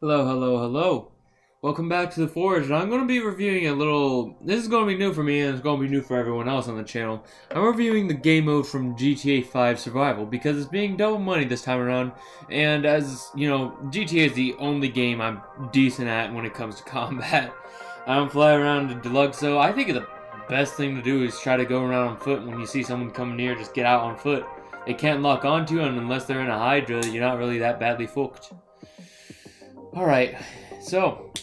Hello, hello, hello. Welcome back to the Forge. And I'm going to be reviewing a little. This is going to be new for me, and it's going to be new for everyone else on the channel. I'm reviewing the game mode from GTA 5 Survival because it's being double money this time around. And as you know, GTA is the only game I'm decent at when it comes to combat. I don't fly around in Deluxe, so I think the best thing to do is try to go around on foot. When you see someone coming near, just get out on foot. They can't lock onto you, and unless they're in a Hydra, you're not really that badly fucked. Alright, so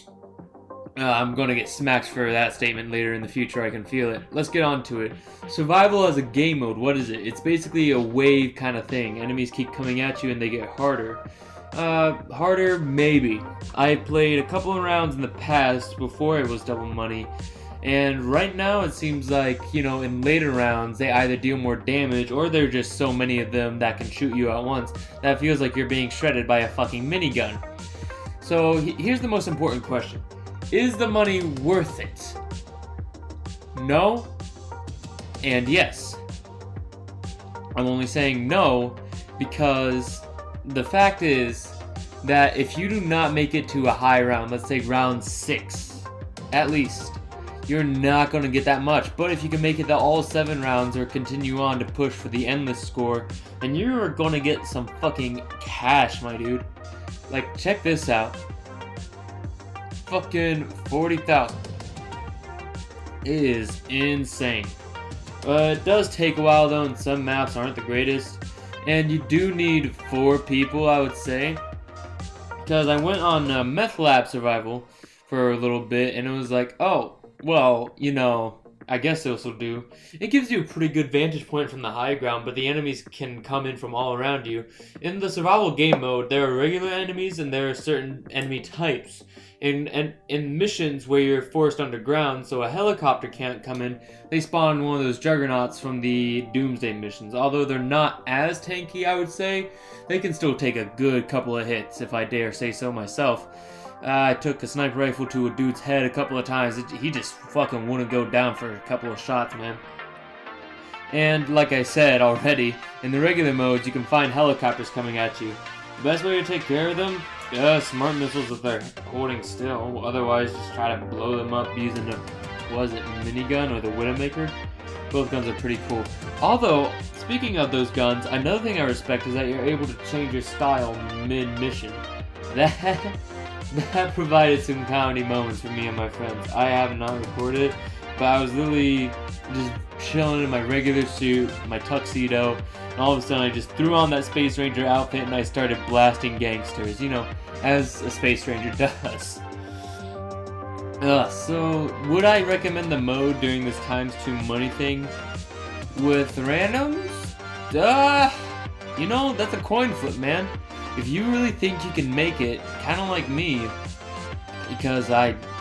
I'm going to get smacked for that statement later in the future, I can feel it. Let's get on to it. Survival as a game mode, what is it? It's basically a wave kind of thing. Enemies keep coming at you and they get harder. Harder, maybe. I played a couple of rounds in the past before it was double money. And right now it seems like, in later rounds, they either deal more damage or there are just so many of them that can shoot you at once that feels like you're being shredded by a fucking minigun. So here's the most important question. Is the money worth it? No and yes. I'm only saying no because the fact is that if you do not make it to a high round, let's say round 6 at least, you're not going to get that much. But if you can make it to all 7 rounds or continue on to push for the endless score, then you're going to get some fucking cash, my dude. Like, check this out. Fucking 40,000. It is insane. It does take a while though, and some maps aren't the greatest. And you do need 4 people, I would say. Because I went on Meth Lab Survival for a little bit, and it was like, oh, well, I guess this will do. It gives you a pretty good vantage point from the high ground, but the enemies can come in from all around you. In the survival game mode, there are regular enemies and there are certain enemy types. In missions where you're forced underground, so a helicopter can't come in, they spawn one of those juggernauts from the Doomsday missions. Although they're not as tanky, I would say, they can still take a good couple of hits, if I dare say so myself. I took a sniper rifle to a dude's head a couple of times. He just fucking wouldn't go down for a couple of shots, man. And like I said already, in the regular modes, you can find helicopters coming at you. The best way to take care of them? Smart missiles if they're holding still. Otherwise, just try to blow them up using the, minigun or the Widowmaker? Both guns are pretty cool. Although, speaking of those guns, another thing I respect is that you're able to change your style mid-mission. That provided some comedy moments for me and my friends. I have not recorded it, but I was literally just chilling in my regular suit, my tuxedo, and all of a sudden I just threw on that Space Ranger outfit and I started blasting gangsters, as a Space Ranger does. So, would I recommend the mode during this times 2 money thing with randoms? That's a coin flip, man. If you really think you can make it, kind of like me, because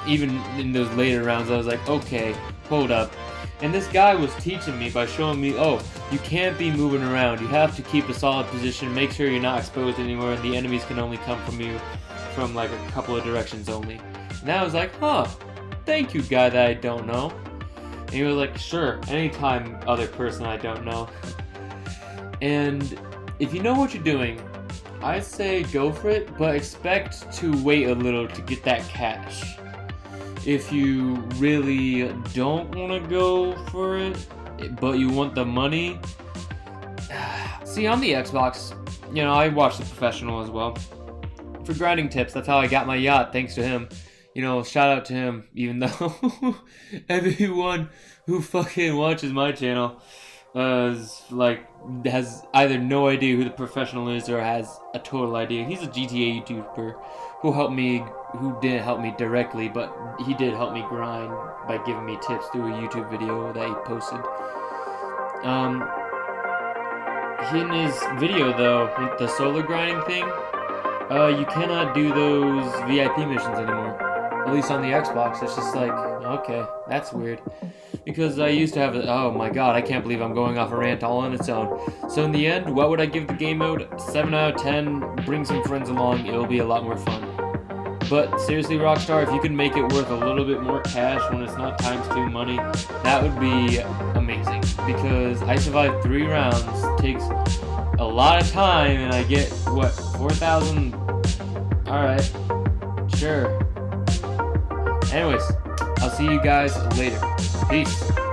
even in those later rounds, I was like, okay, hold up. And this guy was teaching me by showing me, oh, you can't be moving around. You have to keep a solid position, make sure you're not exposed anywhere, and the enemies can only come from you from like a couple of directions only. And I was like, huh, thank you, guy that I don't know. And he was like, sure, anytime, other person I don't know. And if you know what you're doing, I say go for it, but expect to wait a little to get that cash. If you really don't want to go for it, but you want the money, see, on the Xbox, I watch The Professional as well. For grinding tips, that's how I got my yacht, thanks to him. Shout out to him, even though everyone who fucking watches my channel has either no idea who The Professional is or has a total idea. He's a GTA YouTuber who didn't help me directly, but he did help me grind by giving me tips through a YouTube video that he posted. In his video though, the solo grinding thing, you cannot do those VIP missions anymore. At least on the Xbox, it's just like, okay, that's weird. Because I used to have oh my god, I can't believe I'm going off a rant all on its own. So in the end, what would I give the game mode? 7 out of 10, bring some friends along, it'll be a lot more fun. But seriously, Rockstar, if you can make it worth a little bit more cash when it's not times 2 money, that would be amazing. Because I survived 3 rounds, takes a lot of time, and I get, 4,000? Alright. sure. Anyways, I'll see you guys later. Peace.